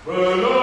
Ave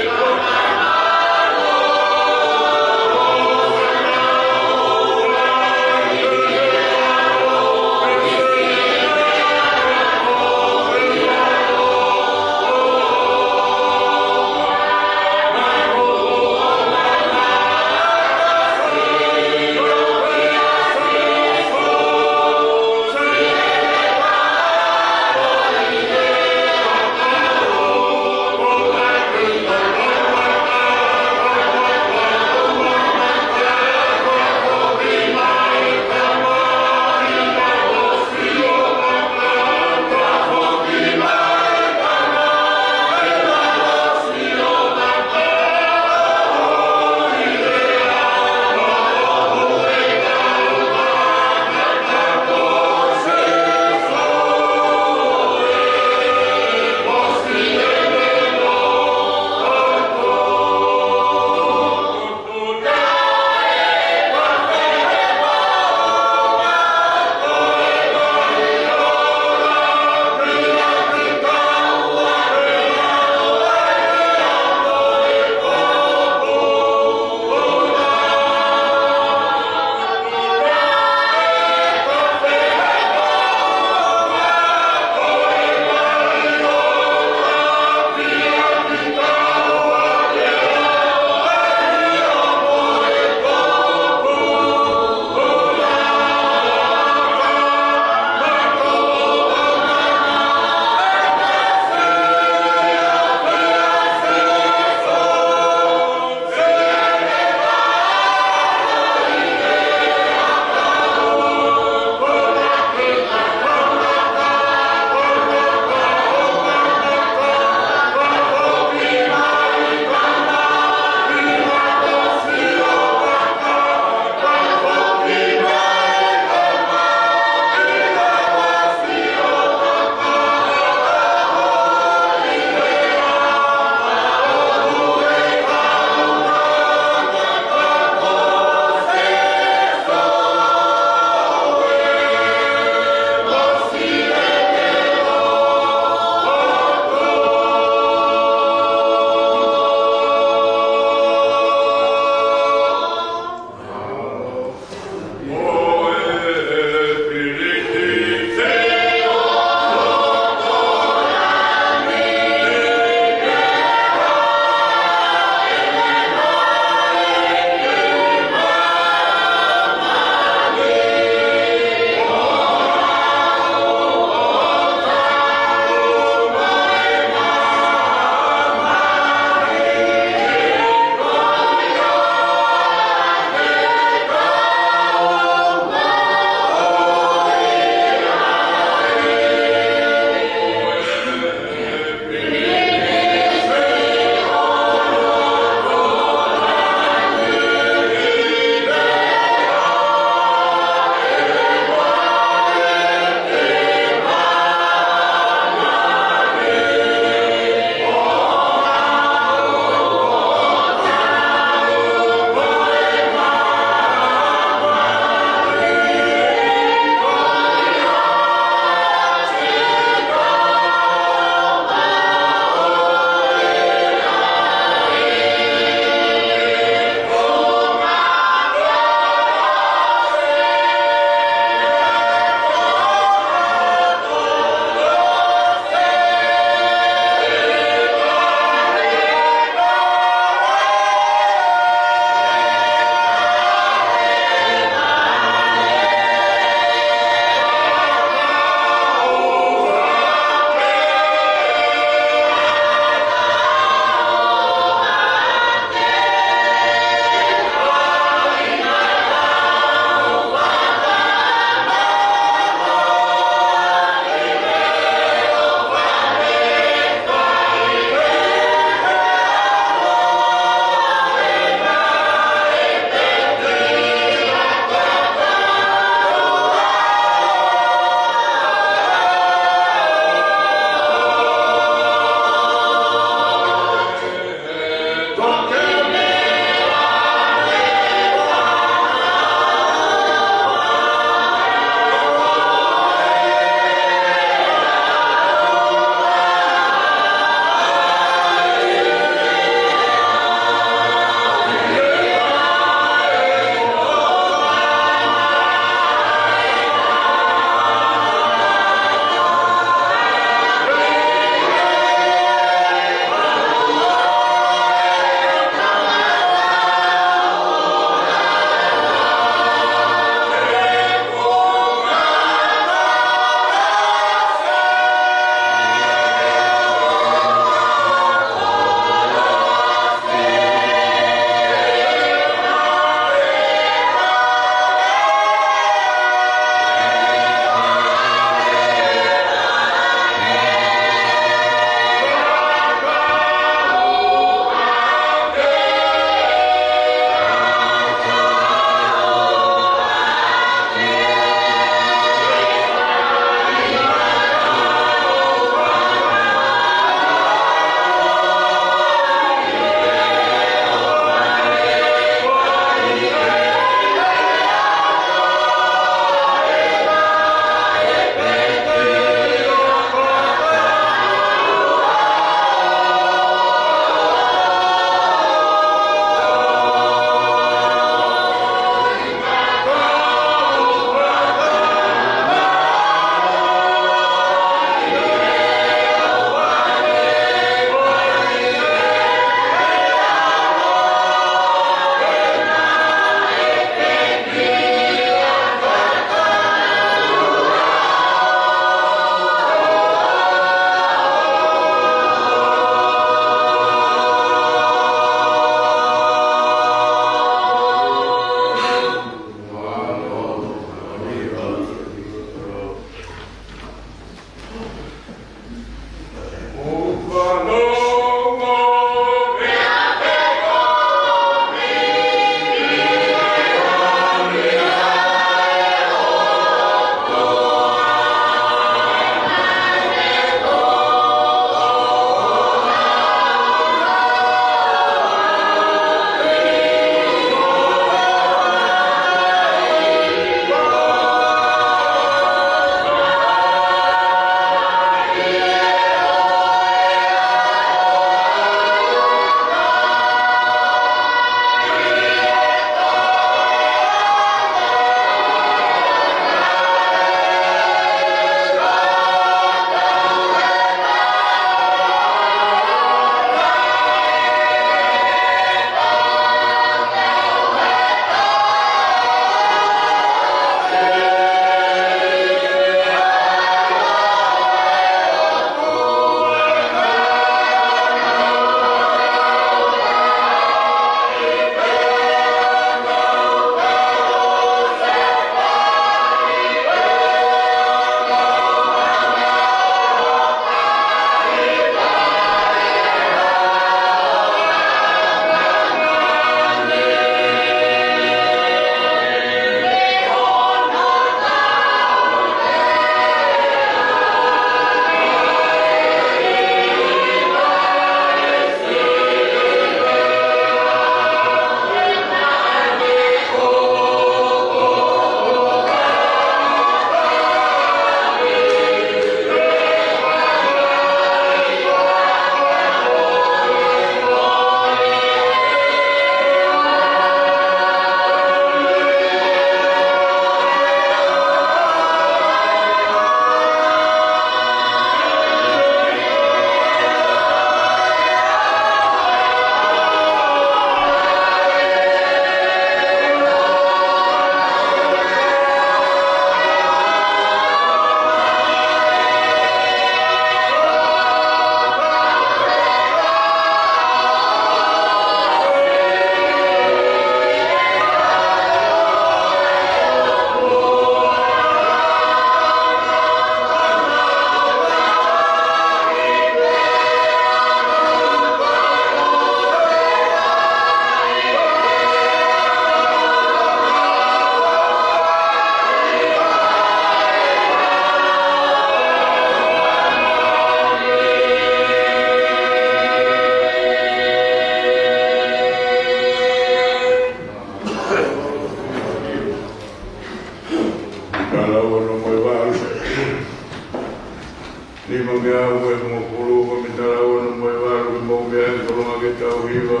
Ni mangea ue mo kuru ko mitara wana mo iwaru ki mo mea ko longa ke tau hiwa.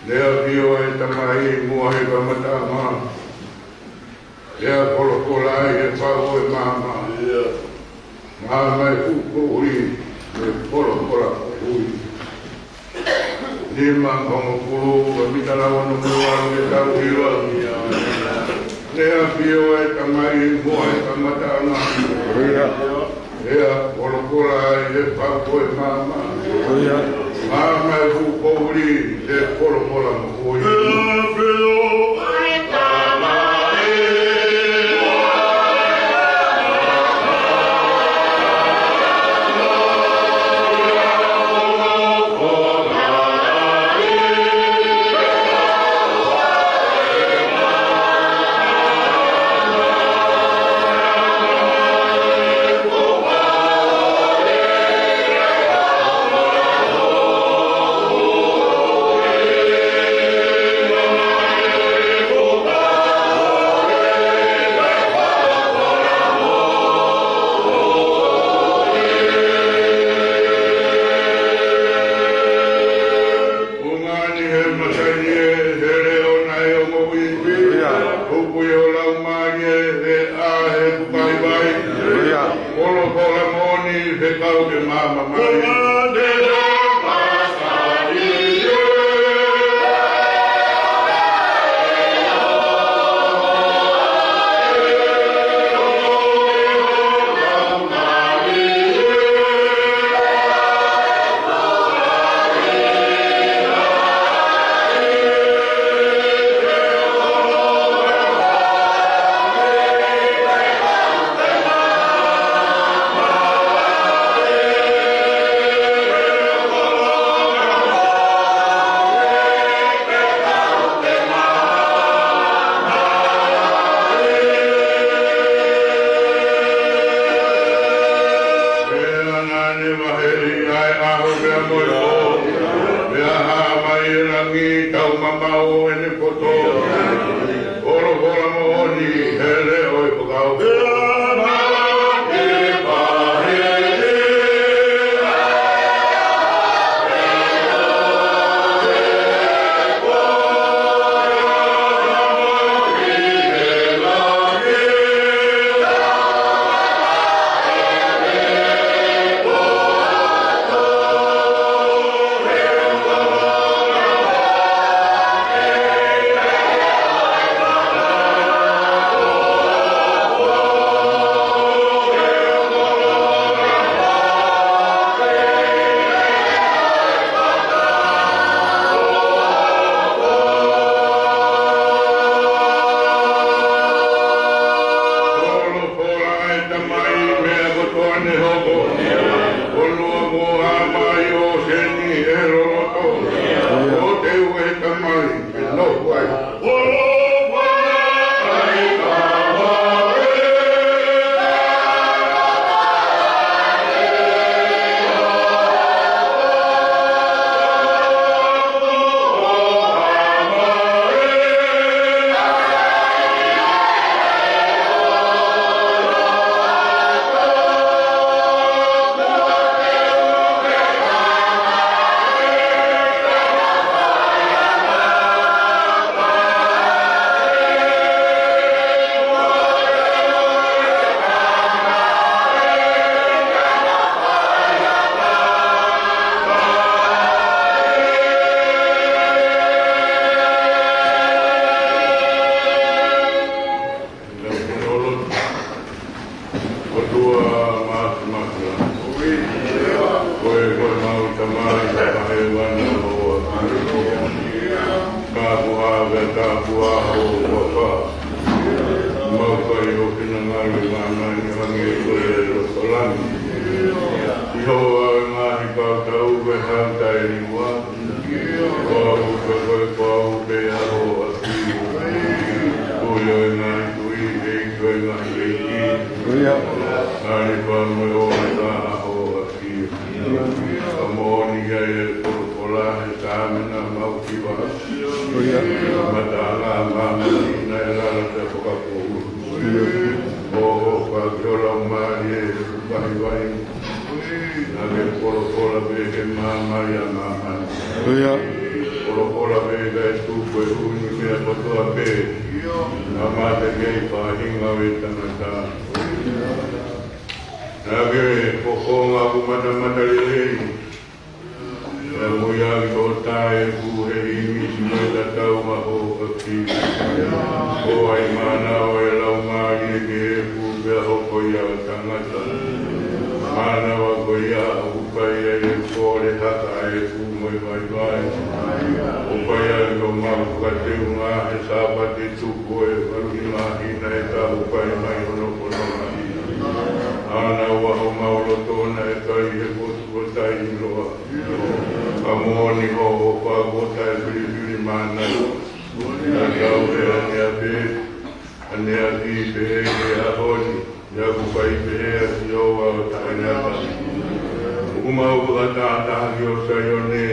Lea pio e tamahi mua he kamata maa. Lea kolo kola e pao e mama. Mama e kuko ui. E kolo kola ui. Ni mangongo kuru ko mitara wana mo iwaru ke tau hiwa. Lea pio e tamahi mua he kamata maa. Ea, kolokola e pako e mama. Mama e hukori e kolokola mkoi. Oh, bukai vai. Nage polo be ke mama ya mama. Polo be ga tu ko uni me apotoa be. Mama te ke pa hinga we tanata. Nage pokonga kumata lelei. Moya ko tae ku he mi me ta tau ma ho ki. O ai mana o lau ma ke ku be ho ko ya tangata. Mana wa ko ya u pa ya e ko le ha tae ku mo vai vai. O pa ya ko ma ka te una e sa pa te tu ko e varu ma hi na e ta u pa mai no ko no. Ana wa o ma o to na e kai e ko tai no. Amoni ho pa bota e bili mana na kau e ania be ania ki be e ahoni ya ku pai be e yo wa tainata uma o kata ta yo sayone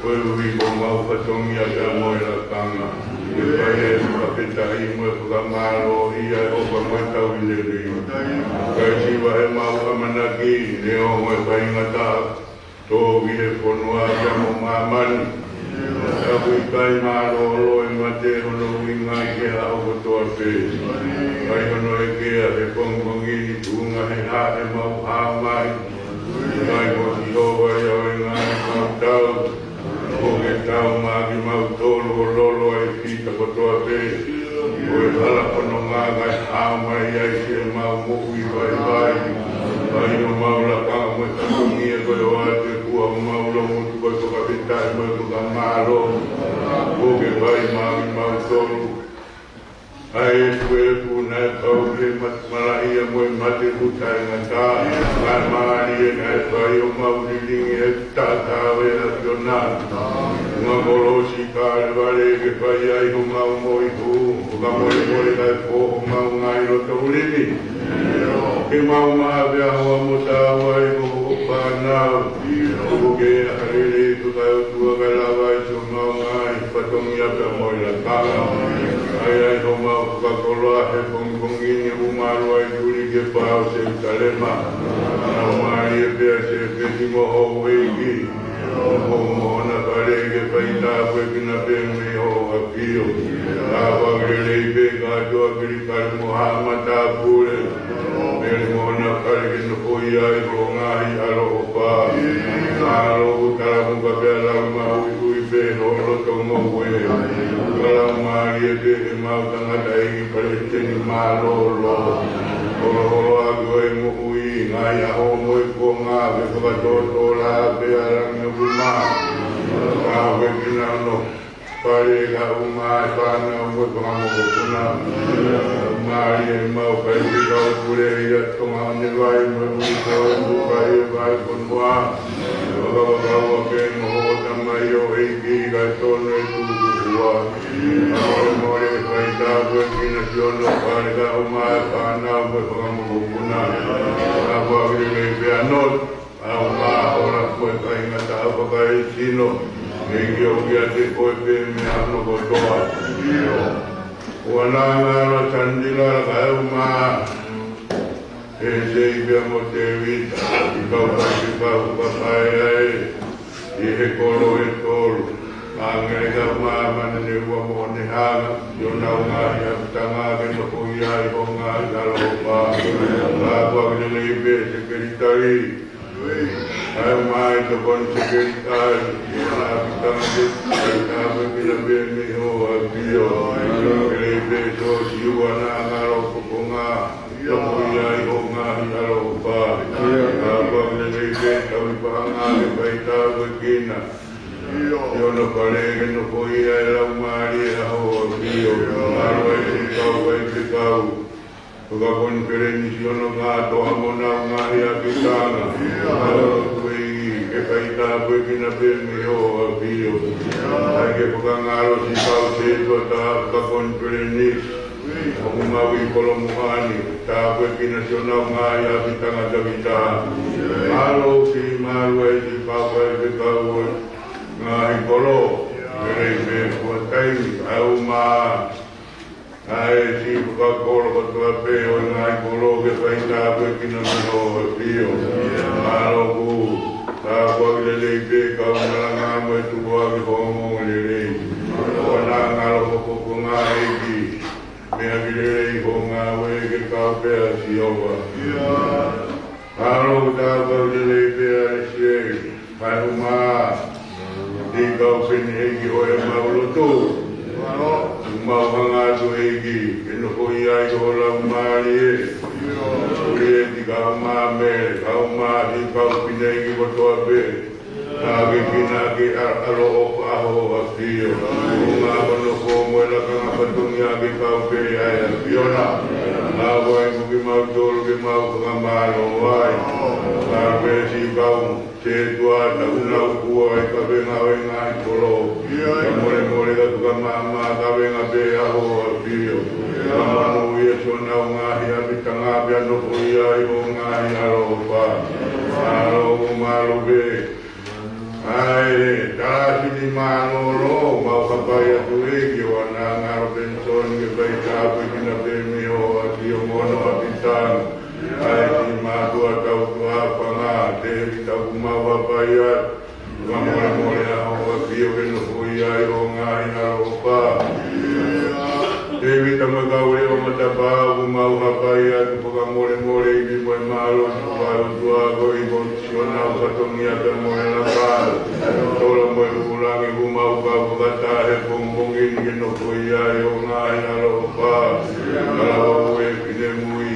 ko wi ko ma o patongi a ka mo la kanga e pai e ka peta I mo ka maro ia o pa mo ta wi le ri kai si wa e ma o manaki ne o mo pai ngata to vile ponua ya mo mamani ya kai maro lo e mate no winga ke a o to ape ai no e ke a e pongongi tunga he ha e mo ha mai ai mo yo wa yo nga ma tau o ke tau ma ki ma to lo e ki ta ko to ape o e hala pono nga ga ha mai ai se ma mo wi vai ai no ma la ka mo ta ni e ko yo ate ku a ma lo mo ko to ka vita mo ko ka maro o ke vai ma to ai ku na ko le mat mala ia mo mate ku ta na ta ma ni na ko yo ma ni e ta ta we na jona ma bolo si ka vale ke vai ai ko ma mo I ku ka mo le ka ko ma ngai ro to ni ke mau ma be ho mo ta wai ko pa na ko ke ale tu ka tu ka la vai so ma ngai pa to mi a mo la ka ai ho ma ka ko lo a he con ni u ma lo ai duri ke pa se tale ma na ma ri be se ke ni mo ho wei ki ho mo na pare ke pa ita ko ki na be me ho a pio a va le be ga do ki ka Muhammad a pure mona kare no poia I ko ngai aro pa aro ka mo ka bela ma ui be no lo to mo we kala ma ye de ma ka na dai pare te ni ma lo o a go e mo ui ngai a ho mo ko nga be ko ba to la be ara no ma ka we ki na no pare ga uma pa na mo ko ma mo ko na Mari mau kai ka pure ya to ma ne vai mo ko vai con wa o ke no ta mai yo e ki ga to ne tu wa mo re kai ta ko ki na yo no pare ga uma pa na mo ko mo na ba ri le be no ma ora ko kai na ta ba kai sino ne yo ya te ko be me ano ko to Wana ngara chandila kauma e sei abbiamo te vita I kau papai I he kolo e tolu ange ka mama ne wa mo ne hanga yo na nga ya tanga ke no ko ya I ko nga ka lo pa la ko ne le be se keritai ai mai to kon se keritai na tanga de ta be be me ho a bio Beto siwana ngaro kupunga Yokuya ihonga ngaro pa Abang nene kami pahanga Baita begina Yono kalege no koia Elau mari hao Bio Maro esi kau baiti kau Tukapon kereni siono ngato Amona ngari akitanga Maro kuei Ke baita begina Bemi ho Bio Ake pukangaro si kau seto Tukapon kereni Omungawi kolomuhani Tape kinasional ngaya Bitanga davita Maro si maro esi Papa esi kau Ngai kolo Merebe kuatai Au ma Ai si Coca-Cola ko tua pe o ngai kolo ke pai ta pe kina no pio alo ku ta ko le pe ka na mo tu ko ke ho mo le o na ngalo ko ngai ki me avile ho ngawe ke ka pe si o wa alo ta ko le pe si pa uma di ka pe ni ki o ma lo tu Mahanga tu egi, eno koi ai ko la mari e. Kuri e di ka ma me, ka ma di ka pina egi ko toa pe. Na ke kina ke alo o aho a pio. Unga kono ko mo la ka ma patungi a ke ka pe ai a piona. Na ko e ku ki mau tolu ki mau ka ma lo ai. Na pe si ka te tua ta una ukua e ka venga venga i kolo. Ka more ka tu ka ma ka venga pe aho a pio. Ka manu ia sona unga hia bitanga pia no kuia i unga hia ro pa. Aro malo pe. Ai, tasi di mano lo, mau kapaya tu egi wana ngaro penson ke bai kapu kina pe mi o ati o mono apitan. Ai si ma tua tau tua panga, te kita kuma wapaya. Kamore more a hoa pio ke no hui ai o ngai ngaro pa. Te vita magaure o matapa, umau hapaya, tupoka more i mi moe malo, tua go i bociona o katongia te moe la pa. Tola moe ulangi umau ka bukata he pongbongi ni no hui ai o ngai ngaro pa. Kala ue pine mui.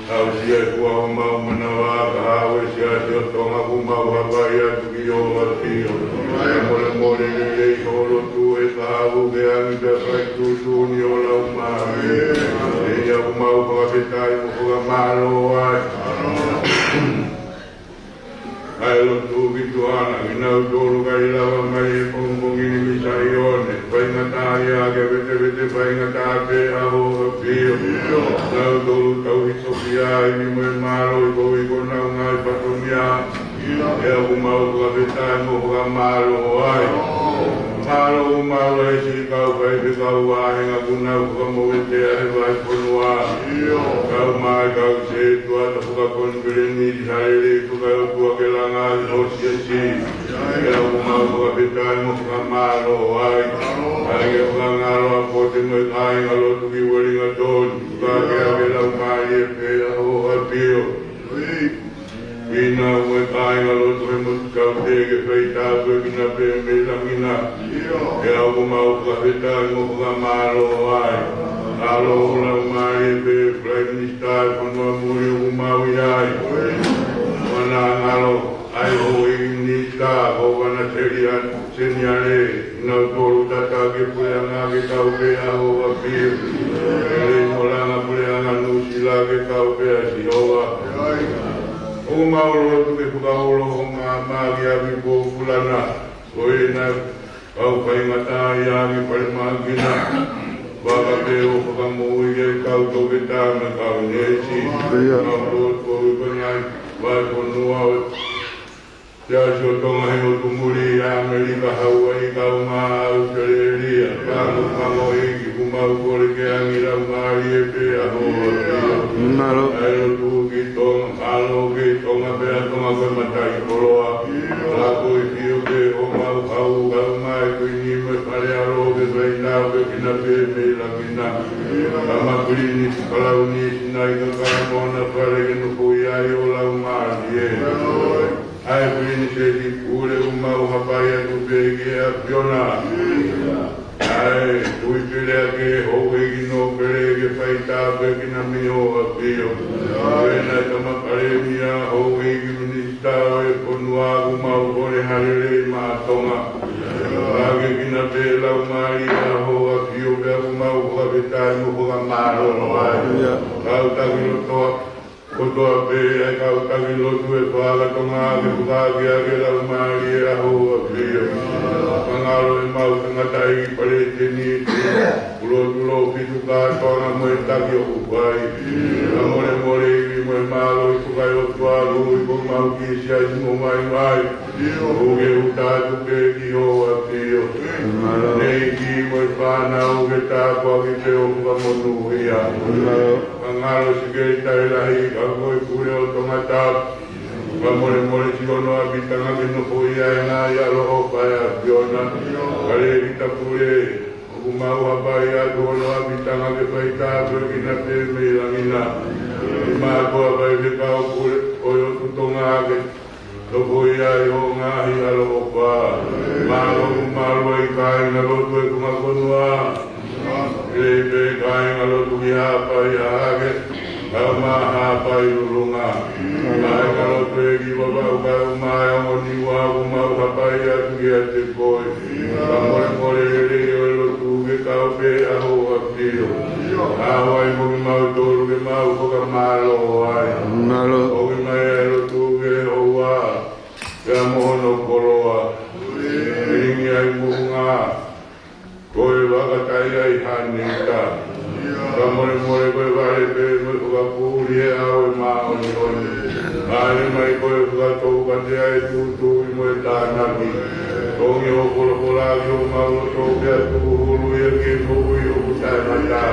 Au sia tua o mau manawa ka hawe sia sia tonga umau hapaya tuki o atio. More le holo tu e ka hawu ke angi te pai tu ni o lau mai. E ia umau ka petai mo ka malo ai. Ai lo tu ki tuana, inau tolu ka ilawa mai e pongbongi ni misai one. Pai ngata ia ke vete pai ngata pe aho pio. Nau tolu tau hitoki ai ni moe malo i ko nau ngai patumia. E umau ka petai mo ka malo ai. Malo e si kau pai pe kau ai nga kuna ka mo te ai vai ponua. Kau mai kau se tua ta puka kon greni di haile tu kau tua ke langa no si. E umau ka petai mo ka malo ai. Ai ke langa ro po te mo ai nga lo tu ki wori nga ton. Ka ke la mai e pe o apio. Ina ue ai nga lo tu mo kau te ke pai ta ko kina pe me la mina. E au mau ka petai mo ka malo ai. Alo la mai pe prime minister kono muri o mau ai. Mana ngalo ai ho inista ho wana serian senyale no tolu tata ke puanga ke kau pe aho apir. Ele mola na puanga no sila ke kau pe asioa. O mau lo tu ke puka lo ma ya bi bo fulana. Oi na au pai mata ia mi pare magina. Baba pe o puka mo ye kau to ke ta na kau nesi. Na lo ko ko nai va ko no au. Ya jo to mai o tu muri Amerika Hawaii kau ma Australia. Ka mo e ki kuma ko le ke angira mai e pe a ho. Nalo ai tu ki to alo ke to ma pe to ma ko mata i koloa. La ko i pio ke o ma au kau mai ko ni me pare alo ke vai na ke kina pe me la kina. Kama kuni kala uni nai ka mo na pare ke no ko ia o la ma ye. Ai kuni se di pure uma o rapaya do pegue a piona. Ai tu pile ke ho e no pegue faita pegue na mio a pio. Ai na tama pare mia ho e minista e ponua uma o bore halele ma tonga. Ai kina pela maria ho a pio be uma o habita no ho amaro. Ai ta no to Kotoa pe ai kau tangi lotu e whaala tonga ke pukaki a ke lau maari e aho a pia. Pangaro e mau tangata i pare te ni te ulotu lo pitu ka tonga moe taki o kupai. Ka more i moe malo i pukai o tualu i konga mau ki sia mo mai mai o ge uta tu ke ki o a pio nei ki mo pana o ge ta ko ki te o ka mo tu ia ngalo si ge tai la hi ka ko ku le o to mata ka mo le si ono a bita nga ke no ko ia na ya lo o pa ya biona ka le bita ku le o mau ha pa ya do no a bita nga ke pa ita ko ki na te me la mina ma ko ba le ka ku o yo tu to nga ke lo ko ia yo nga hi a lo pa ma lo i ka na lo tu ko ma ko no le be ka na lo tu ya pa ya ke ma ha pa yu nga ma ka lo tu ki ba ba ka ma ya mo ni wa ma ha pa ya tu ya te ko mo le lo tu ke ka be a ho a pio a wa mo ma do ke ma ko ka ma lo ai o ke ma lo tu ke o wa ya mo no ko lo wa ni ai mo nga ko e wa ka tai ai ha ni ta ka mo ko va le be mo ka pu ri a o ma o ni o ni ai mai ko ka to ka te ai tu mo ta na ki o mi o ko la yo ma o to ke tu lu ye ke mo yo ku ta na ta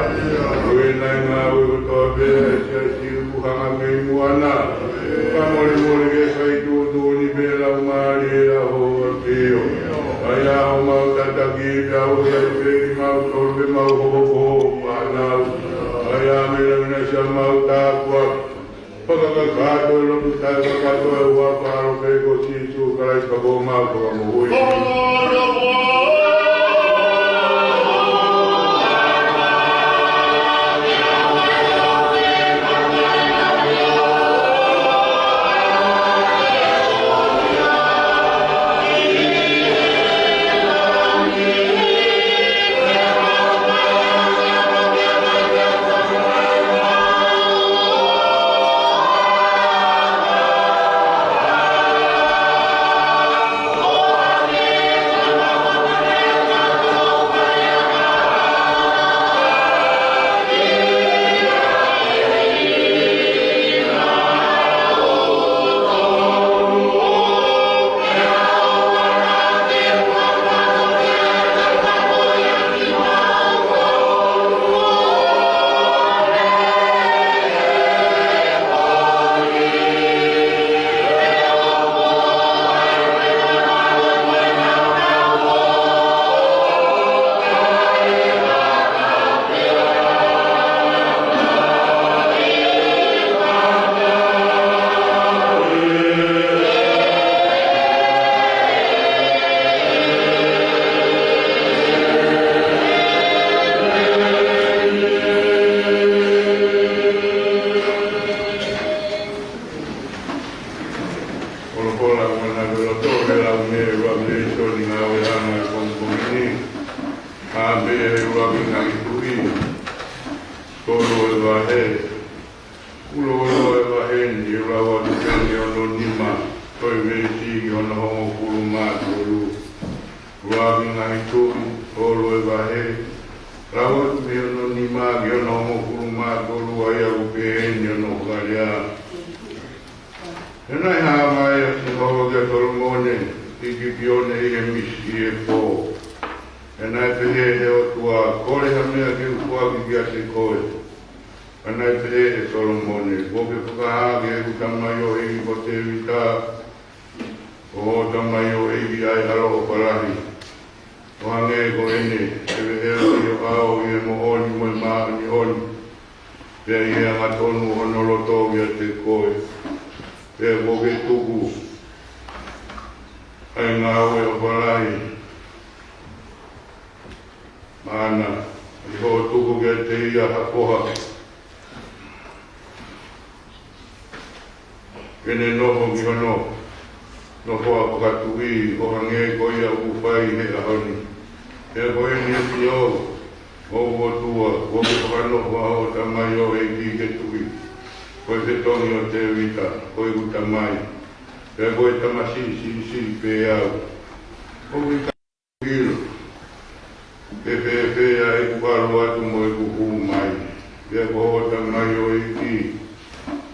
o e na nga o to be se si ku ha ma me mu ana ka mo ke sai tu ni be la ma ri a ho ke yo ai a o ma ta ta ki ta o ye be ma o to be ma o ko pa na ai a me na sa ma ta ko pagkakakato lang tayo kakato ay waparo kay ko si Isu kalay kabumaw pagamuhui.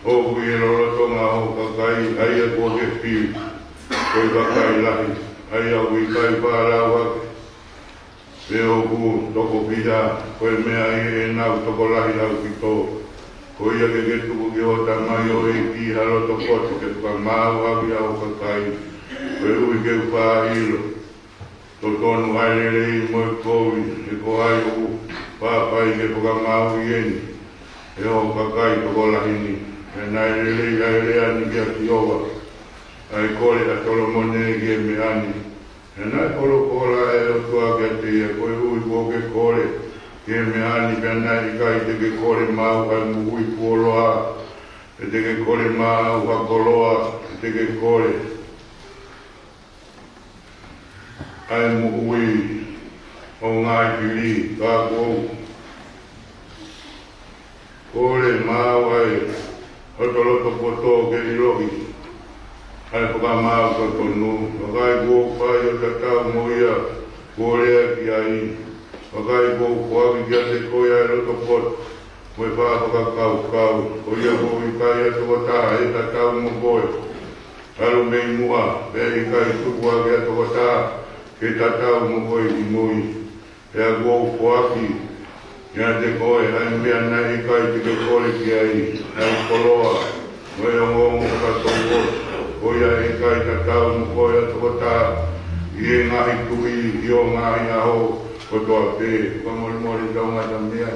Oku i roro tonga ho kakai kai ai a ko ke pi ko ka kai lahi ai a wi kai para wa veo ku toko pida ko me ai na toko lahi na pito ko ia ke tu ku o ta mai o e ki halo to ko ke ka ma wa bi a ko kai ko u ke pa ilo to tonu ai le mo ko e ko ai u pa pa i ke ka ma u yen e o ka kai to lahi ni e nai le ani ke ti ova ai ko le ta tolo mo ne ke me ani e nai kolo kola e o tua ke te e koe ui ko ke kore ke me ani pe nai kai te ke kore mau kai mu ui kuoloa e te ke kore mau ha koloa e te ke kore ai mu ui o ngai pili ka kou kore mau ai o toloto poto ke iloki ai whaka maa ka tonu, wakai kō whai o tatau moia kōrea ki ai, wakai kō whaki kia te koe ai roto pot, moe wha whaka kau kau, o ia kō i kai ato wataha e tatau mo koe, alu mei mua, pe i kai tuku ake ato wataha, ke tatau mo koe i mui, e a kō whaki, ia te koe, ai mea nai i kai te ke kore ki ai, ai koloa, moe o ngongo ka tōko, Oia e kai tatau mo koe ato kota i e ngahi tui i o ngahi aho ko toa pē. Wamori mori tau ngata mea.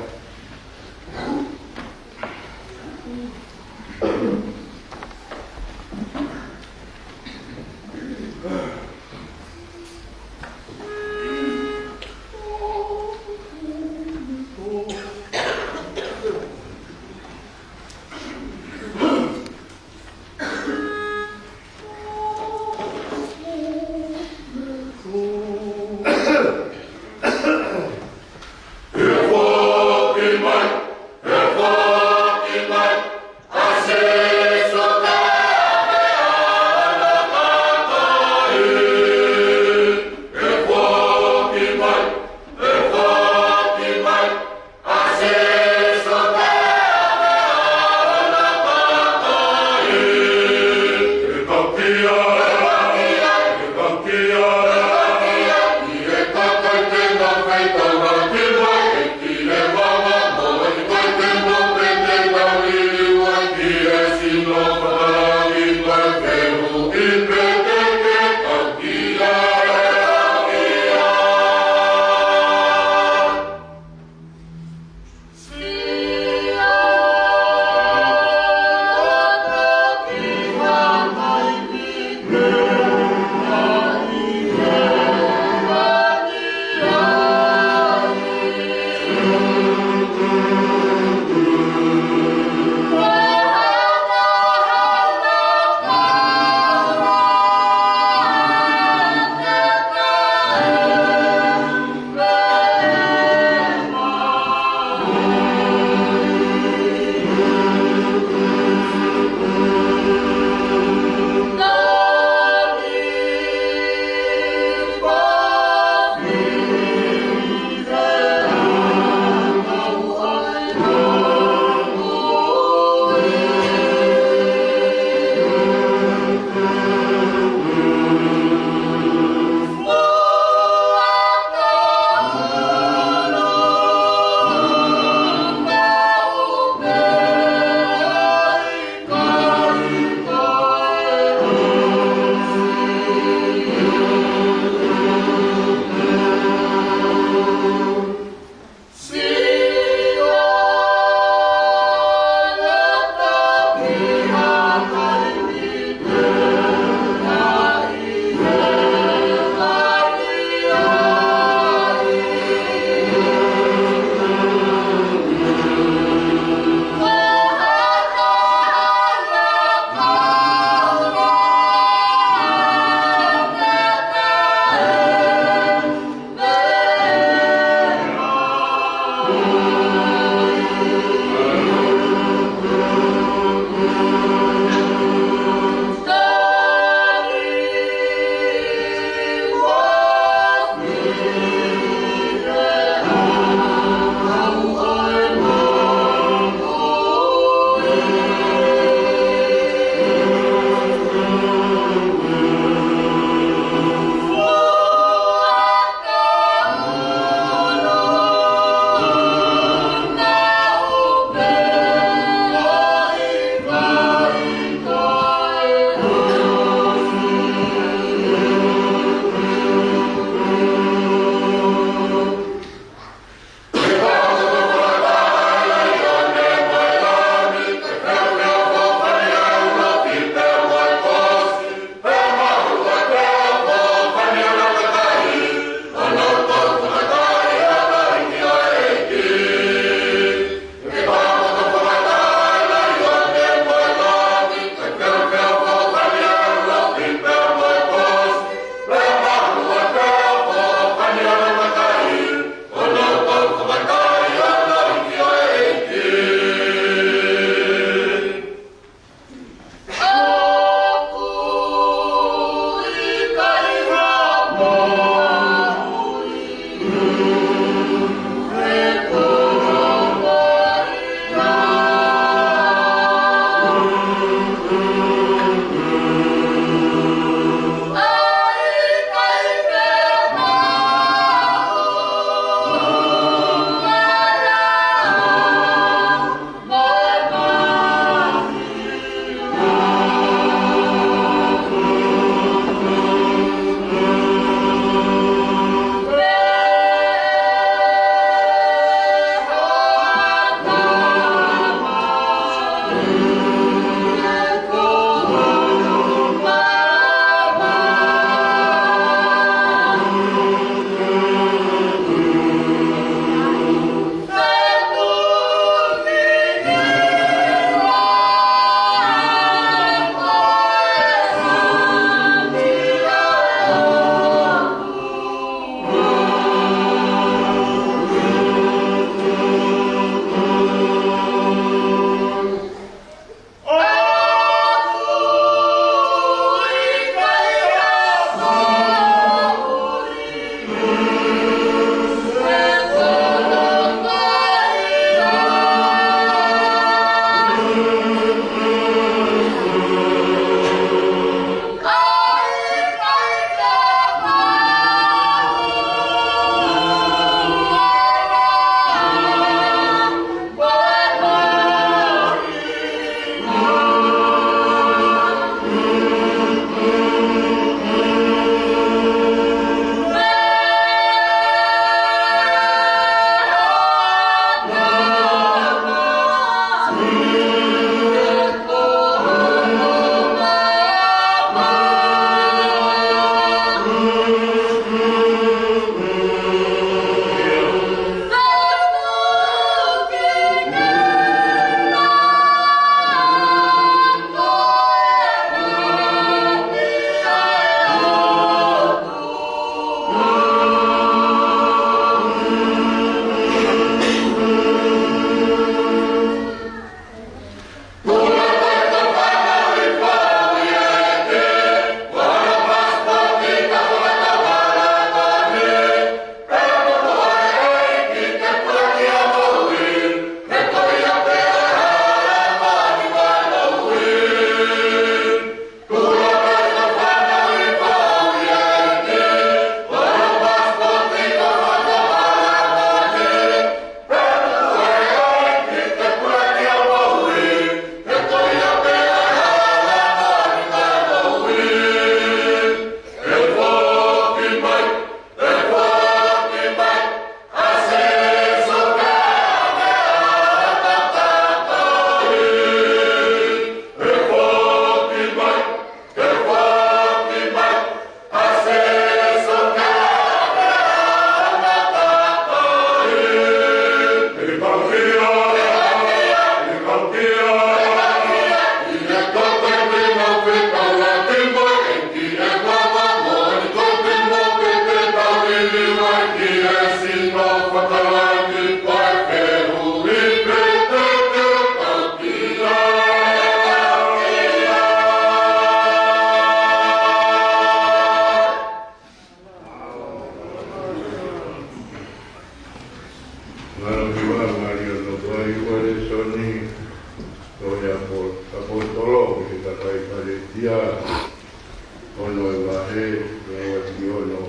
ono e wahe, rawa ki ono,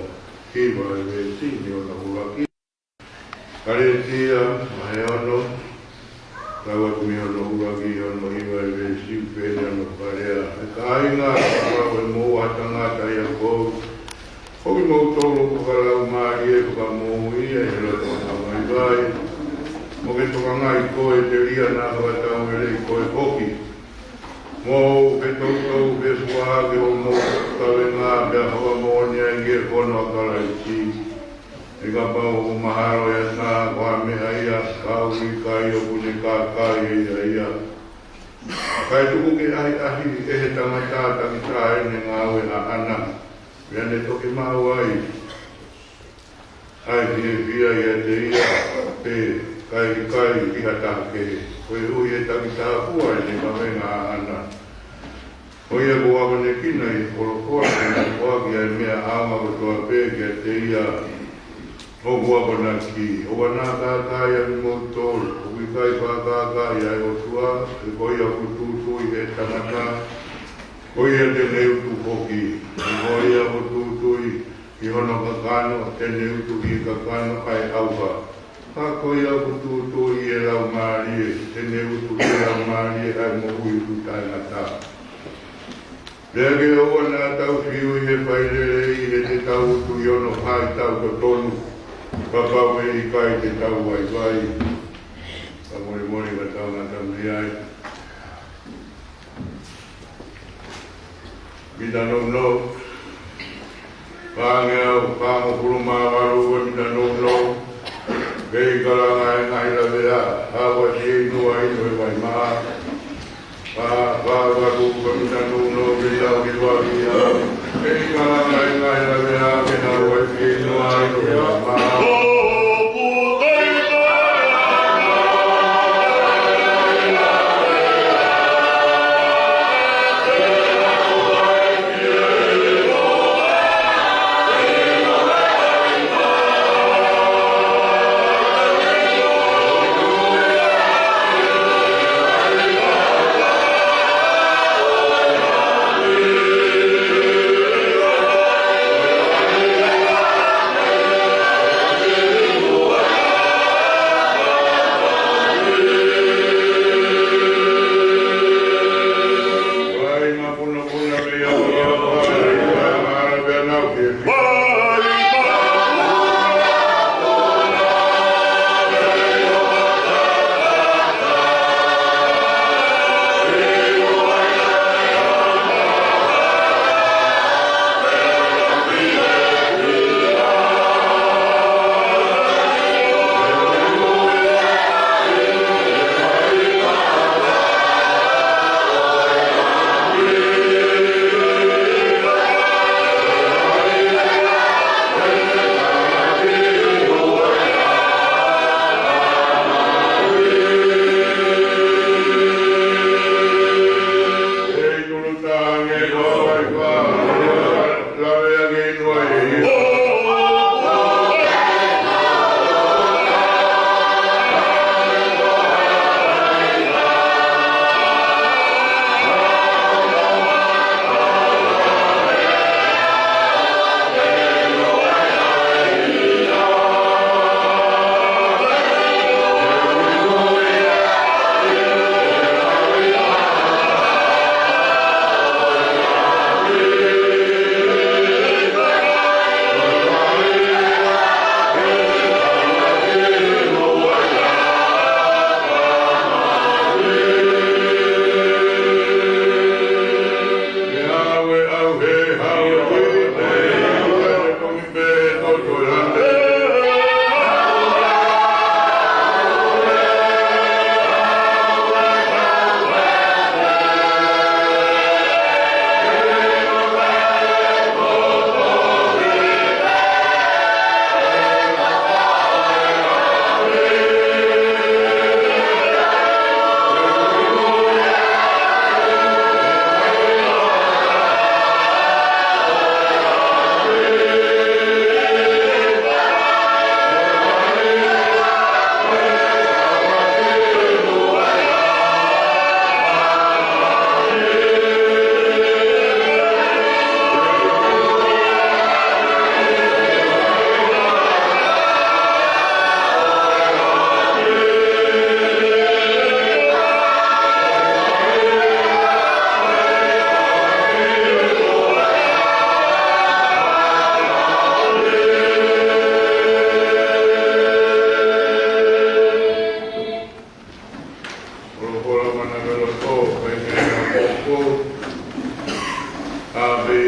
ki wae we si ni ono hulaki. Kare tia, mahe ono, rawa ki ono hulaki, ono iwa e we si pene ono karea. E ka ainga, rawa e mo atangata ia kou. Hoki mau tolo kukarau maari e kuka mou ia, e hela tona mai vai. Mo ke toka ngai koe te ria nā hawatau e rei koe hoki. Mo ke tau ke suaha ke o mo kawe ngā mea hawa moania i e kono a kala i ki. E ka pau o maharo e nā kua mea ia, kau i kai o kune kā kai e ia ia. Kai tuku ke ahi e he tangata ki tae ne ngā ue a ana. Mea ne toki mau ai. Ai via ia te ia, pe kai ki hata ke koe hui e takita kua e ne kawenga ana. Hoi e kua wane kina i korokoa e kua ki ai mea ama ko toa pe ki a te ia o kua wana ki. O wana kākai a mi mo tōru, o ki kai kākai ai o tua, e koi a kututui e tangata, koi e te neutu hoki, e koi a kututui i hono kakano, te neutu ki kakano ai auha. Ka koi a kututu i e lau maari e, te neutu i e lau maari e ai mohu i kutai ngata. Rea ke oa nā tau whiu i he whairere i he te tau utu i ono hai tau to tonu, ka pau e i kai te tau wai vai. Ka mori ka tau ngata mri ai. Mida no, pāngeau, pāmo kuruma waru e mida no, Kei karanga e ngai la vea, hawa si e nua ino e vai maa. Waru ka mina nuno, bila o ki wakia. Kei karanga e ngai la vea, ke hawa si e nua ino e vai maa.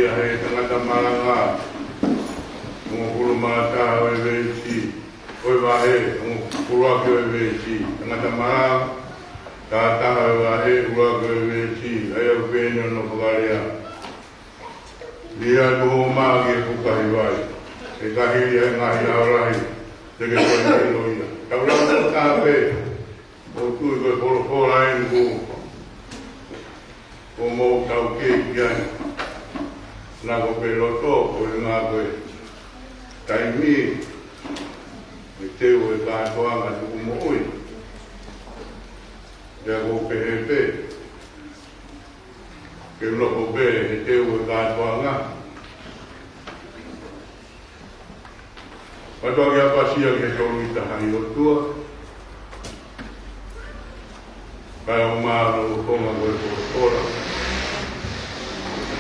he tangata maranga mo kuru mata o veci oi vahe mo kuru ake o veci tangata maranga ta o vahe kuru ake o veci ai o pene no pagaria dia do ma ke pukai vai e kahi e ngahi aurai te ke koi loia taura mo tape o tu ko por ai ku o mo tau ke kiai na ko peloto o nga ko taimi e te o ka toa nga tu mo oi de ko pepe ke no ko be e te o ka toa nga pato ya pasia ke toni ta hai o tua pa o ma o ko ma ko ora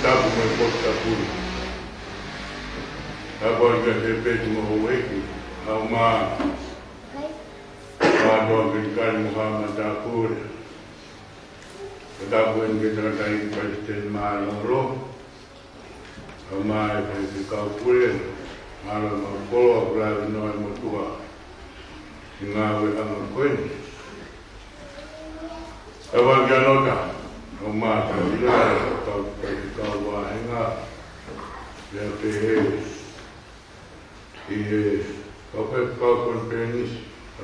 tapu me posta puri. Agora que eu repito no wiki, há uma dor de carne Muhammad da pura. Tapu em que trata em que tem mal no ro, há uma que fica pura, mal no colo, para não é muito boa. Não é uma coisa. Agora que anota. O mata, o kau wahenga, le pehe, e kau kon penis,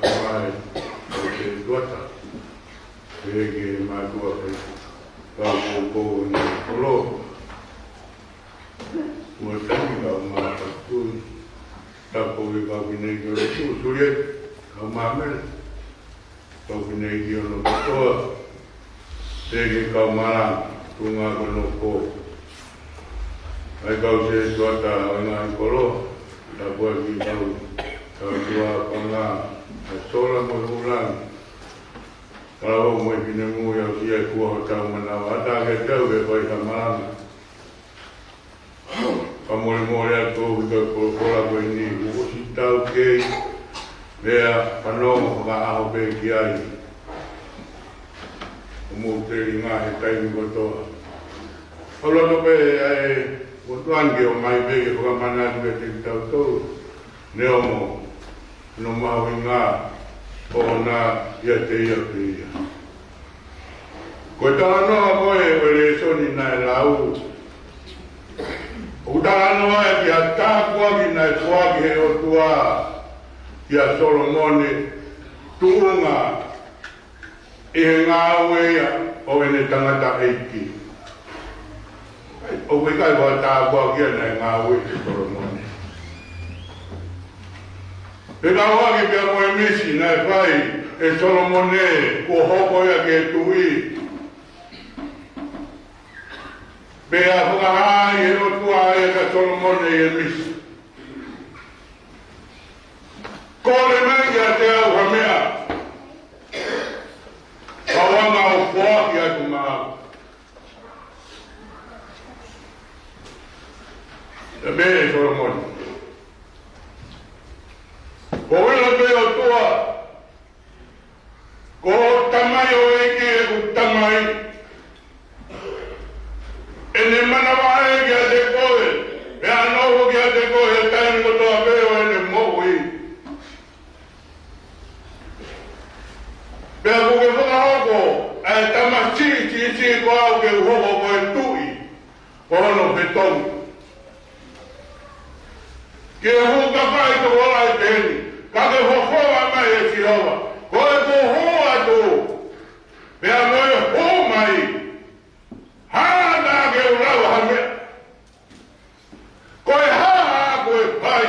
mai, o te duata, que matua pe, kau ko ni kolo, o tangi kau mata tu, tapo kau kinei kau tu, surie, kau mamel, kau kinei kau no katoa, Segi kau marang, tunga kono ko. Ai kau se suata o ngā kolo, ta bua ki kau tua panga, a sola mo ulang. Kalau mo pine mo ya sia kua ho tau manawa, ata ke tau ke koi ka marang. Kamole mo rea ko ko kola ko ni, ko si tau ke, lea pano ka aho pe ki ai. Mo te ngā he taimi kotoa. Holo no pe ai kotoan ke o mai pe ke whakamana atu ke te tautou. Neo mo, no mahu ngā o nā ia te ia pe ia. Ko tala noa koe o le soni nai lau. O tala noa e ki a tākua ki nai kuaki he o tua ki a Solomone tuunga e ngā wea o ene tangata eiki. O we kai wa tā kua kia nei ngā wea te Solomone. Pe ka waki pia moe misi nei whai e Solomone ko hoko ia ke tui. Pe a whakahai e o tua e ka Solomone e misi. Kore mengi a te au hamea. Kawanga o whaki atu maa. Te mea Solomone. Ko wela pe o tua. Ko tamai o eke e ku tamai. E ne mana wae ki a te koe. E anoho ki a te koe e taimi kotoa peo e ne mohui. Pea kuke whakahoko, e tamati ti ko au ke uhoko ko e tui, ko hono petongi. Ke huka pai to wala e teni, ka ke hohoa mai e Sihowa, ko e kuhua tu, pea moe ho mai, hana ke urau hame, ko e haa ko e pai,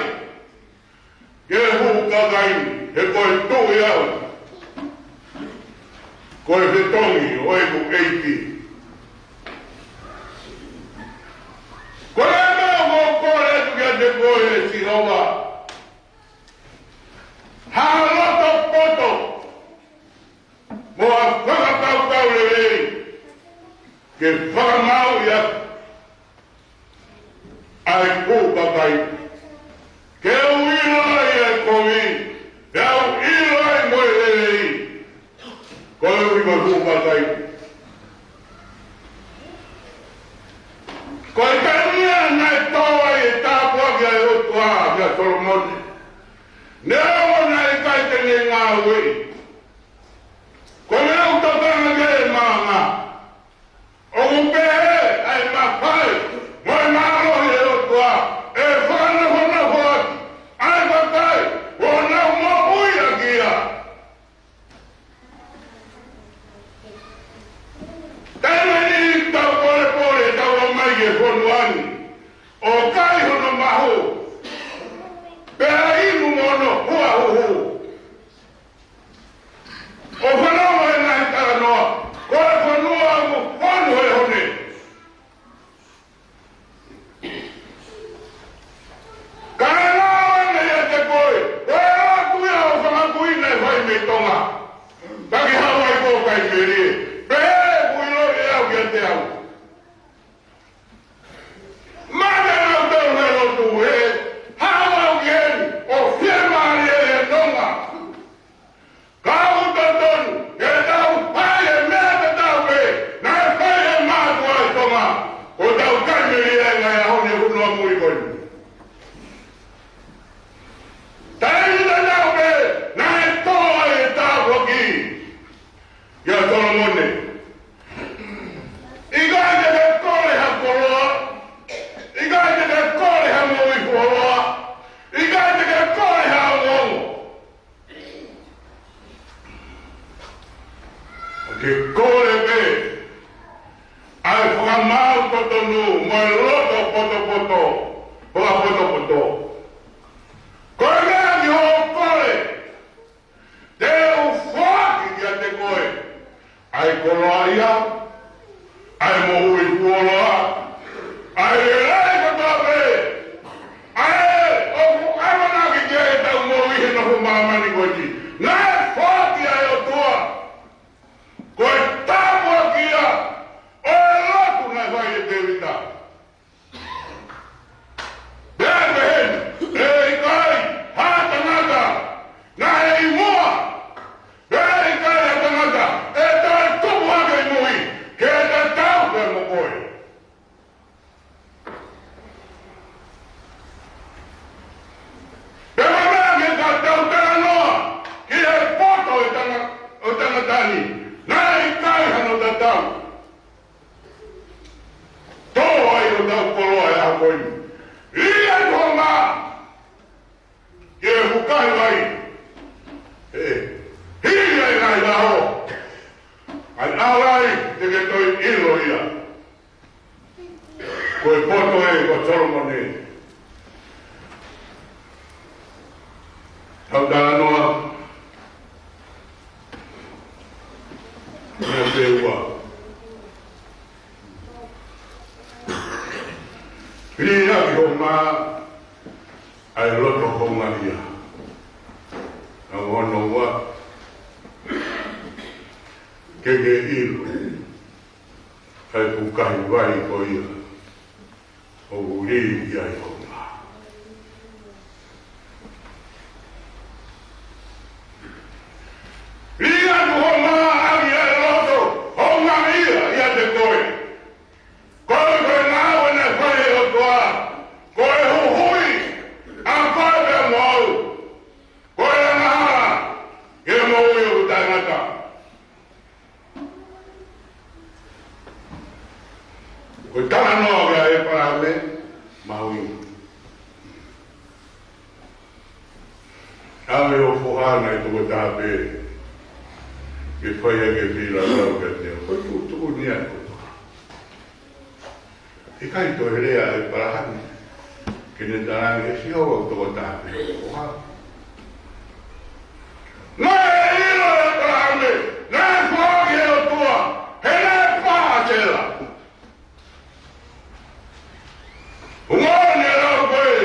ke huka kaini, e ko e tui au. Ko e petongi o e ku eiti. Ko e mau mo kore tu kia te koe e Sihowa. Haloto poto. Mo a whakatau le rei. Ke whakamau ia. Ai kūkakai. Ke uilai e kovi. Ke au ilai mo e rei. Ko e uri ma kūkakai. Ko e tania away. Come out of the game, Mama. Oh, bear, I'm a fight. My mama here to a fun of the horse. I'm a fight. Well, no more oil here. Then the pole that will make it one. O kai hono maho. Pea inu mono hua huhu. O whanau e nai tara noa. Koe whanua mo whanu e hone. Kare nao ane ia te koe. Koe atu ia o whangakuina e whai me tonga. Taki hawa i kō kai me rie. Pea e kuilo e au kia te au. Mata nau tau he lotu he. Hawa au kien o whiemari e nonga. Kau tantonu, ke tau pai e mea te tau pe. Na e pai e mātua e tonga. O tau kaimeri e ngai ahone hunua muri koni. Taini te tau pe. Na e toa e tau hoki. Ia Solomone. Ikai te te kore ha koroa. Ikai te te kore ha mui koroa. Ikai te te kore ha ngongo. Ke kore pe. Ai whakamau totonu. Moi roto poto poto. Hoa poto poto. Koe mea ki ho kore. Te uwhaki kia te koe. Ai koroa ia. Ai mo hui kuoloa. Ai rei katope. Ai o kukamanaki kia e tau mo hui no humamani koti. Nai whaki ai o tua. Koe tāpua kia. O e lotu nai whai e te wita. Pea pehen. E ikai. Hātangata. Nai e mua. Pea ikai hātangata. E tai tupu hake i mui. Ke te tau te mo koe. Pea mea ke ka tau tera noa. Ki e poto o tangatani. Nai kai hano te tau. Tō ai o tau koroa e hakoi. Ia i honga. Ke e hukai vai. Hiri ai ngai laho. Ai alai te ke toi ilo ia. Koe poto e ko Solomone. Tau tala noa. Mea te ua. Pia ki honga. Ai loto honga ia. Na ono ua. Keke ilo. Kai pukai vai ko ia. O uri ia i honga. Ia tu honga agi ai loto. Honga ia te koe. Koe koe nao ene whai o toa. Koe huhui. A koe pe mau. Koe angahara. Ke mau i o tangata. Koe tana noa kia e parale, maui. Awe o whohana i toko tāpe. Ke whaia ke whira rau ka te o. Koe tuku nia e koto. E kai to he rea e parahani. Ke ne tarangi e si hau au toko tāpe o whohana. Nai e ilo e parahani. Nai whaake o tua. He nai whaatela. Ngone rau koe,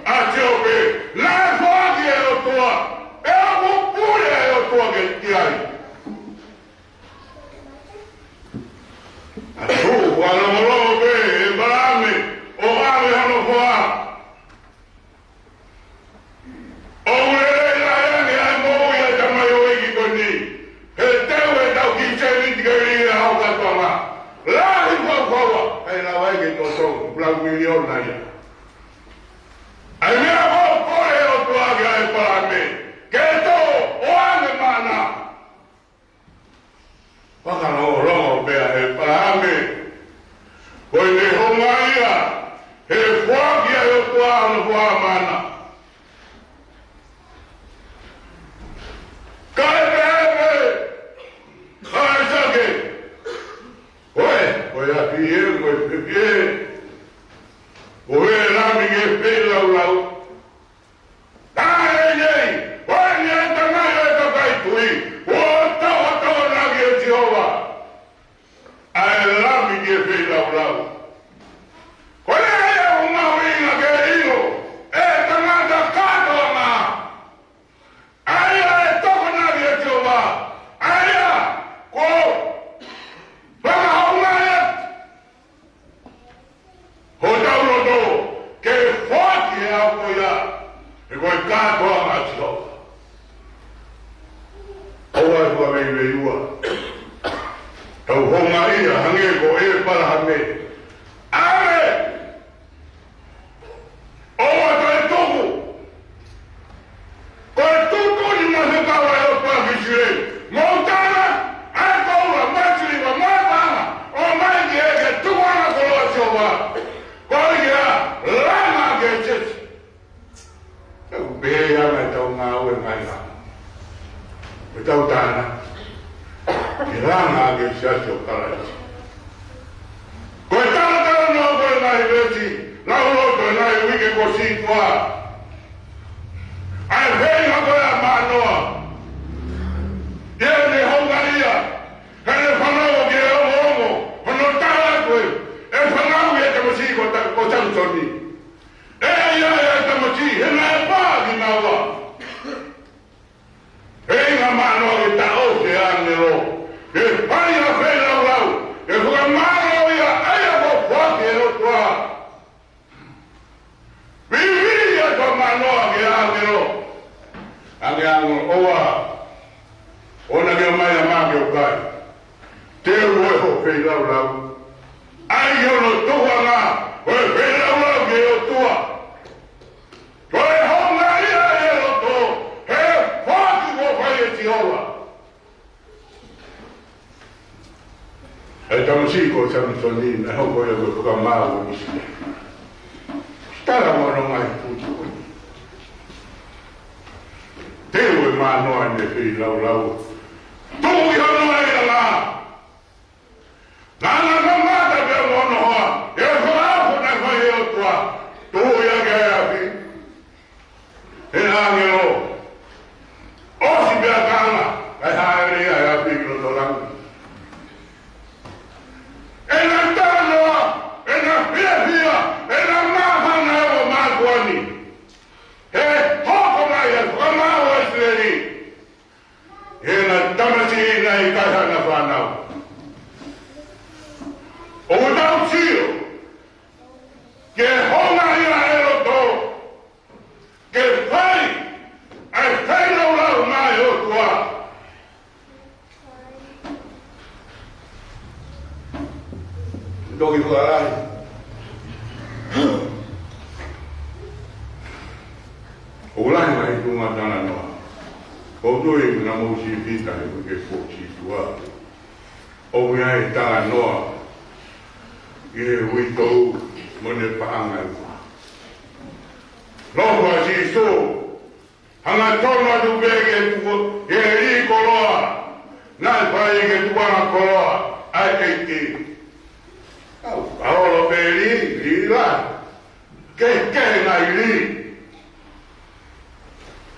a te ope, nai whaaki e o toa, e a kupure e o toa ke tiai. A tu, whanamologo pe, e barame, o ame hano wha. O urerei la ene ai mou ia tamai o eki koni, he teu e tau ki tēni tikari e hau katoanga. Lahi whawhawa, hei la wai ke toto, plau miliona ia. Ai mea ho kore o tuage ai parame, ke to, o Oe rami ke pēlau lau. Tāre nei, oe ni e tangai e takai tui, o tau nagi e Jehova. Ae rami ke pēlau lau. Kone e unga winga ke ingo, e tangata katoa ngā. Aia e toko nagi e Jehova. Aia, ko, whaka haunga e. Ho tau roto, ke whaki e au koia, e koe katoa ngā Jehova. Aua e kua mei mei ua. Tau honga ia, hange ko e para hame. Ame! Oa koe toku. Koe tutu ni mahe kawa e o pakisire. Moutana, ai koura, maitiriwa, maitana. O mai ki eke tuwana koloa Jehova. Koe kia, langa ke chesi. Tau bea me tau ngā ue ngai ngā. Me tau tāna. Ki langa ke chesi o karaisi. Koe tala no koe ngai veti. Lau roto ngai wike ko situa. Ai venga koe a manoa. Ie ne honga ia. Kane whanau ki e ongo. Hono tala koe. E whanau e te masi ko Samsoni. E ia e te masi. He na e pā ki naua. Venga manoa ki ta o te anero. E pai a whenau lau. E whakamano ia aia ko whaki e rotua. Vivi e to manoa ki anero. Ange ango oa. Ona ke mai a maa ke o kai. Te ue ho whei lau lau. Ai o no toa ngā. Oe whei lau lau ke o tua. Koe honga ia e roto. He whaki ko whai e Jehova. E tamasi ko Samsoni na hoko e koe whakamau o isi. Stara mono ngai putu. Te ue manoa ne whei lau lau. Tūi hono e ngā. Nana ka mata pe mono hoa. E whaafu na whai e o tua. Tūi a ke api. E angelo. Osi pia kama. Kai haere ia e api kino torangi. E na tānoa. E na pia. E na mahana e o mākuani. He hoko mai e whakamau e Israeli. E na tamasi nei kaha na whanau. O tau sio. Ke honga ia e roto. Ke whai. Ai whai lau lau mai o tua. Doki whaai. O lai mai tunga tana noa. O doi na mousi pita e kuke pochi tua. O mea e tanga noa. I e huitou mone paanga ua. Loko a si so. Hanga tona tu bege tuko. E i koloa. Nai pai ke tuana koloa. Ai eiti. Aolo pe li la. Ke ngai li.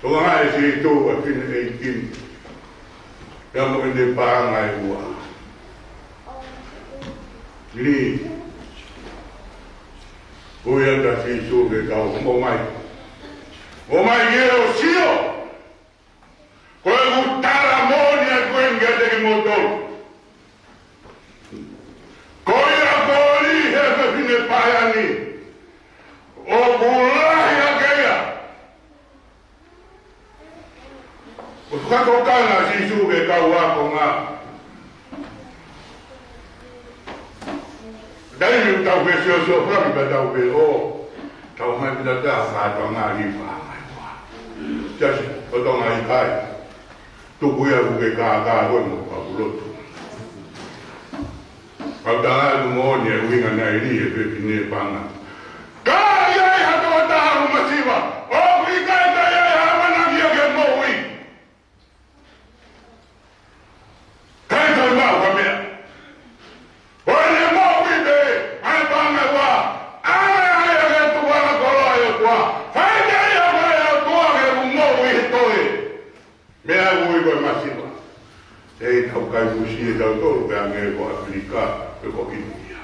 Toga ngai si tō a pina e kini. Ia mo ende pāngai ua. Li. Ui ata si tō ke kau mo mai. Mo mai ke o sio. Koe utara moni a koe ngete ki motor. Koe a kōri he pe pine pāiani. O kulahi a keia. O kako kanga si suke kau ako ngā. Dai mi tau pe sio frami pa tau pe o. Tau mai pita tā kātua ngā rifa mai kua. Tiasi, o tau ngā i kai. Tuku ia kuke kā koe mo pa pulotu. Kau tā ngā tu mooni e winga nai ri e pe pine panga. Kā iai hatoa tāru masiwa. O kui kai ta iai hawana kia ke moui. Kai tai mau ka mea. O ne moui pe. Ai panga wa. Ai ke kai musi e tau tolu pe ange ko Afrika pe ko India.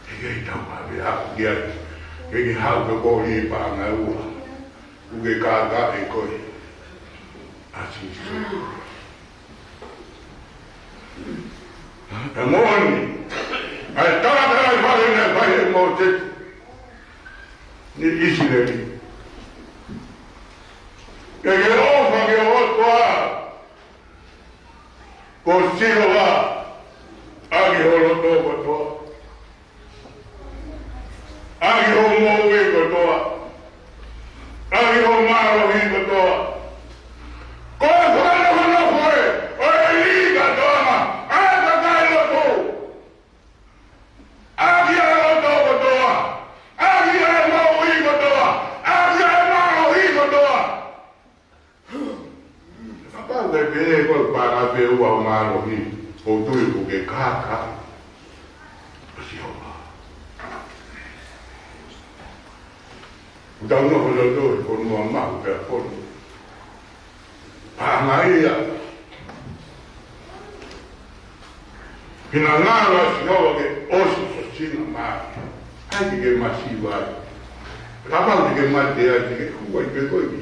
Ke tau pa be ha kia ke ha pe ko i pa nga ua. Uge ka ga e ko i. Asi su. Amoni. Ai tata ai vale na vai mo te. Ni Israeli. Que ofa que ofa consigo va agi holo to to agi ho mo we to agi ho maro hi to ko no fue o liga to ma ata kai to agi ho to agi ho mo hi to agi ho maro hi to de pere ko para pe u a malo ni o tu ku ke ka si ho da no ho do ko no ma pe ko pa mai ya pina na lo si ho ke o so si na ma ai ke ma si va ra ba ke ma te a ke ku ko ni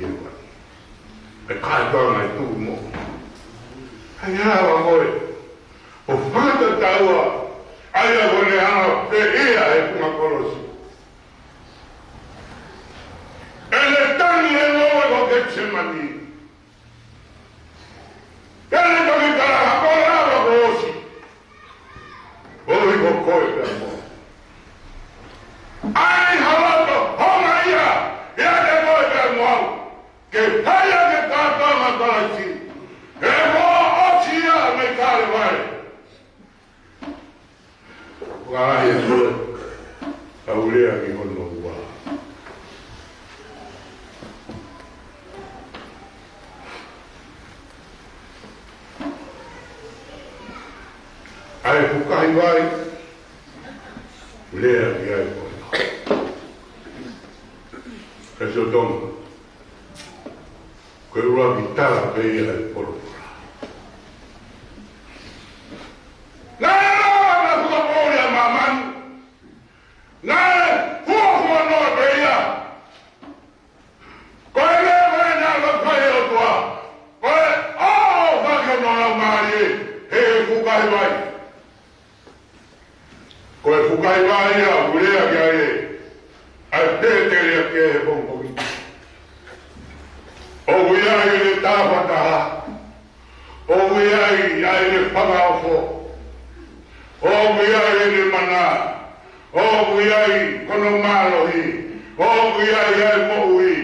e kai tōna i tū mō. Hei hawa moe, o whakata taua, aia kone ana te ia e punga korosi. E le tangi e loa ko Getsemani. E le toki kara ko rawa ko osi. Oi ko koe pia mō. Ai halato, honga ia te koe pia mō. Ke haia ke tātama tāsi, e mō otia me kāre vai. Wāi e tōe, taurea ki hono ua. Ai pukai vai, lea ki ai kono. E so tonga. Koe ua vitara pei e porpora. Nāra na hua pōri a mamani. Nāra hua noa pei a. Koe lea koe nā wakai o tua. Koe whake noa maari e he fukai vai. Koe fukai vai a urea ki ai e. Ai tētere a ke he pōmpoki. O wiai le tāwhataha, o wiai ai le whakaofo, o wiai le mana, o wiai kono mārohi, o wiai ai moui,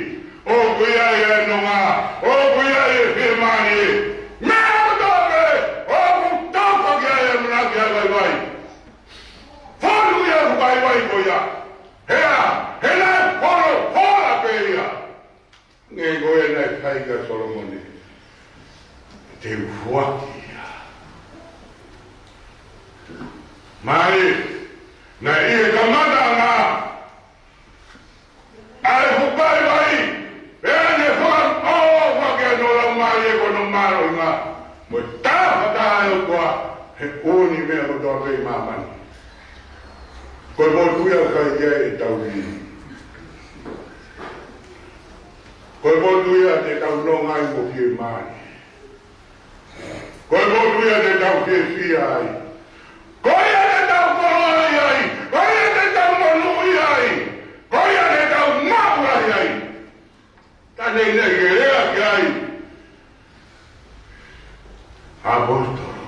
o wiai ai nonga, o wiai e whimani e. Mea tope, o kutauka ki ai e manaki ai vai. Whanu ia hukai vai koia, hea, hela koro hora peia. Nge goe nai whaika Solomone, te ufuakia. Mai, na ie kamata ngā, ai hukai vai, ene whaka whake nora mai e kono maro ngā, mo tāwhata ai o kua, he ōni mea mo toa pei mamani. Koe mo tuia kai kia e tau rini. Koe motu ia te tau no ngai mo kie maani. Koe motu ia te tau kie fia ai. Koe ia te tau koroi ai. Koe ia te tau monui ai. Koe ia te tau mapurai ai. Tane nei ke rea ki ai. Apostolo.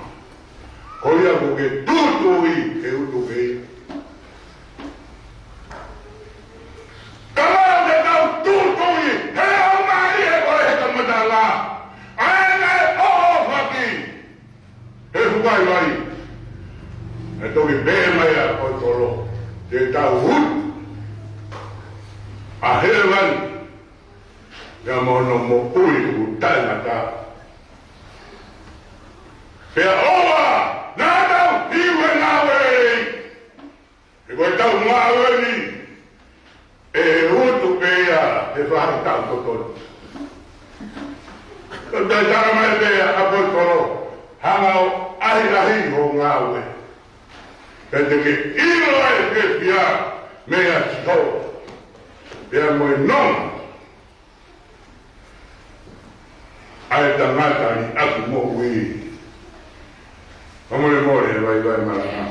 Koe ia ko ke tutui ke utu ke ia. Kamara te tau tutui. Vai vai. E toki pēmai a koi toro. Te tau hut. A hewan. Ia mono mo ui ku taimata. Pea oa. Nā tau hiwe nā wei. E koe tau ngā wei. E hutu pēa. Te whahi tau totoni. Te taramai pēa a koi toro. hangau ahi ho ngawe. Kete ke ilo e ke pia mea tiko. Pia moe non. Ai tangata ni aku mo ui. Amore more vai marana.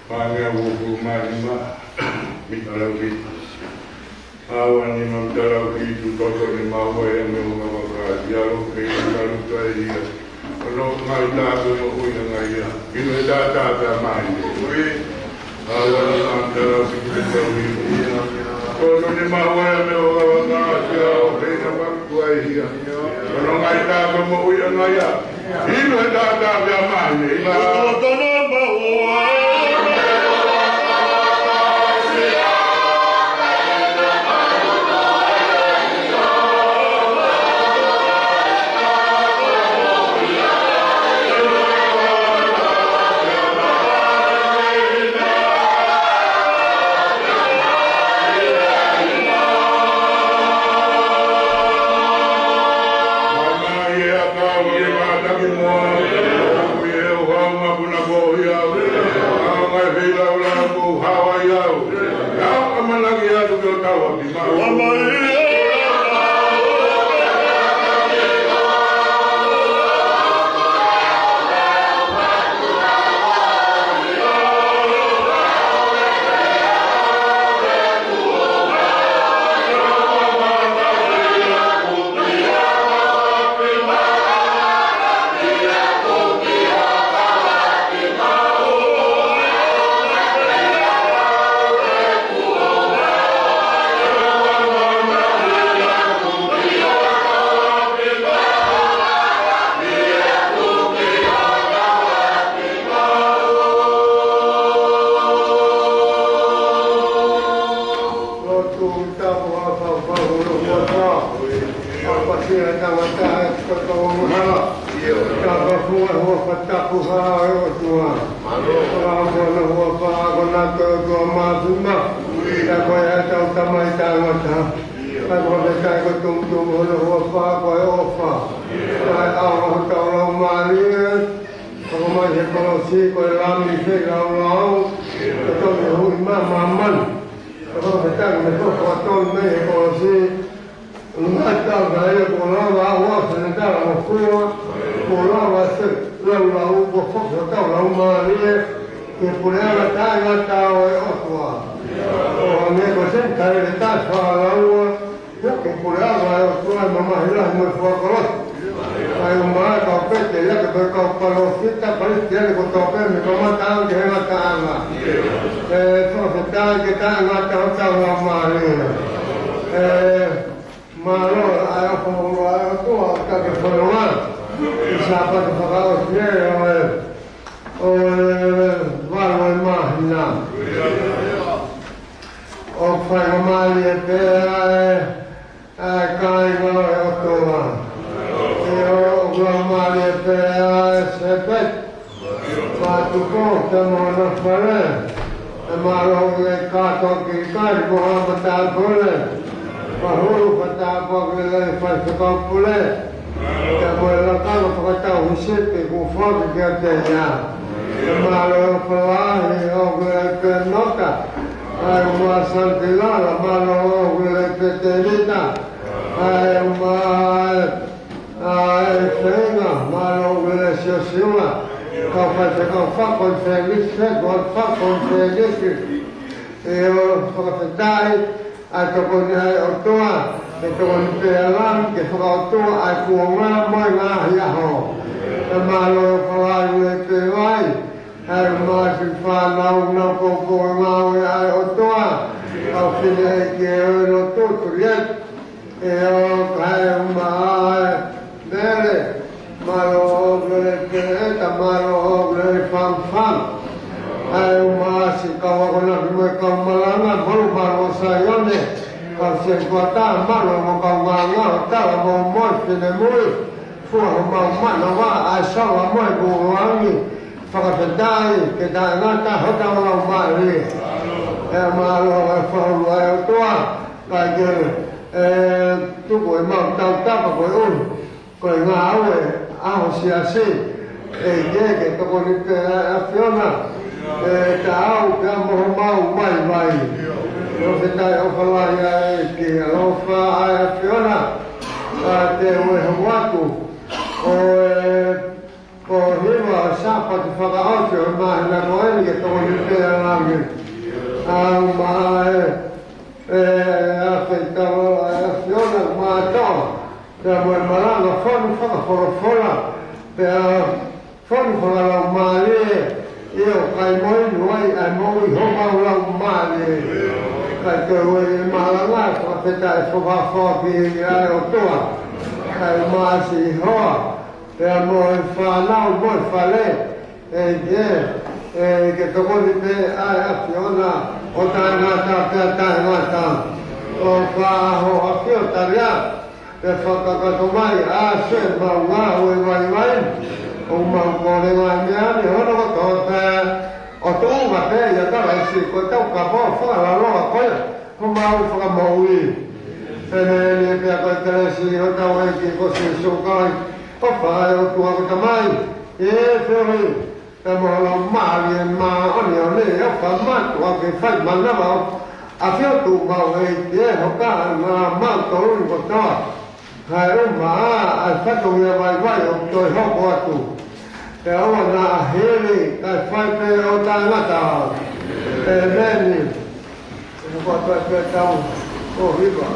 Pangea wuku marima. Mitalau kita. Awan ni mamtalau kita toto ni mawa yang mewakaka. Dialog kaya lalu kaya dia. Kalau ngai tahu mo ui na ngai ya. Ino data main. Awan ni mamtalau kita kita. Toto ni mawa yang mewakaka. Dialog kaya mawa dia. Kalau ngai tahu mo ui na ngai ya. Ino data main. Toto ni mawa. cái tôi gọi mà tao tao mà gọi ôn gọi ngáo ấy áo xìa xì cái tôi gọi cái phiếu na tao cái mau mày nó sẽ tay ông phải lại cái ông phải phiếu na để người không quá tù khi mà sao phải phải có áo chuyện mà là nói cái tôi gọi cái làm gì mà phải tao phiếu na mà taoแต่เมื่อมาแล้วฝนละแต่ฝนเรามาเนี่ยเอี่ยวไก่ม้อยหน่วยไอ้ม้อยของเรามาเนี่ยไก่เกิดมาแล้วง่ายก็จะได้สภาพฟอบีอะไรตัวไก่มาสีหัวแต่ม้อยฟ้าเล่าม้อยฟ้าเล่che tu vuoi te aziona o tanga o fa o affiota per fare domai se ma vai o ma vuole mangiare o non lo o tu ma te ya da si con tau capo fa la roba poi come fa moi se ne per quel si o da vuoi che così su coi o fa o tu a mai fuoriแต่เรามาเรียนมาอันเดียวนี่เขาฟังมากกว่าที่ฟังมันนะเราอาเที่ยวตูเขาเองเดี๋ยวเขาก็มากตัวรุ่นก็ชอบให้รุ่นมาฟังตรงนี้ไว้โดยเขาก็ตูแต่ว่าน่าเฮลี่แต่ไฟเปรี้ยวตาหน้าตาแต่แน่นี่เขาก็เปิดเตาโอ้ยบ้า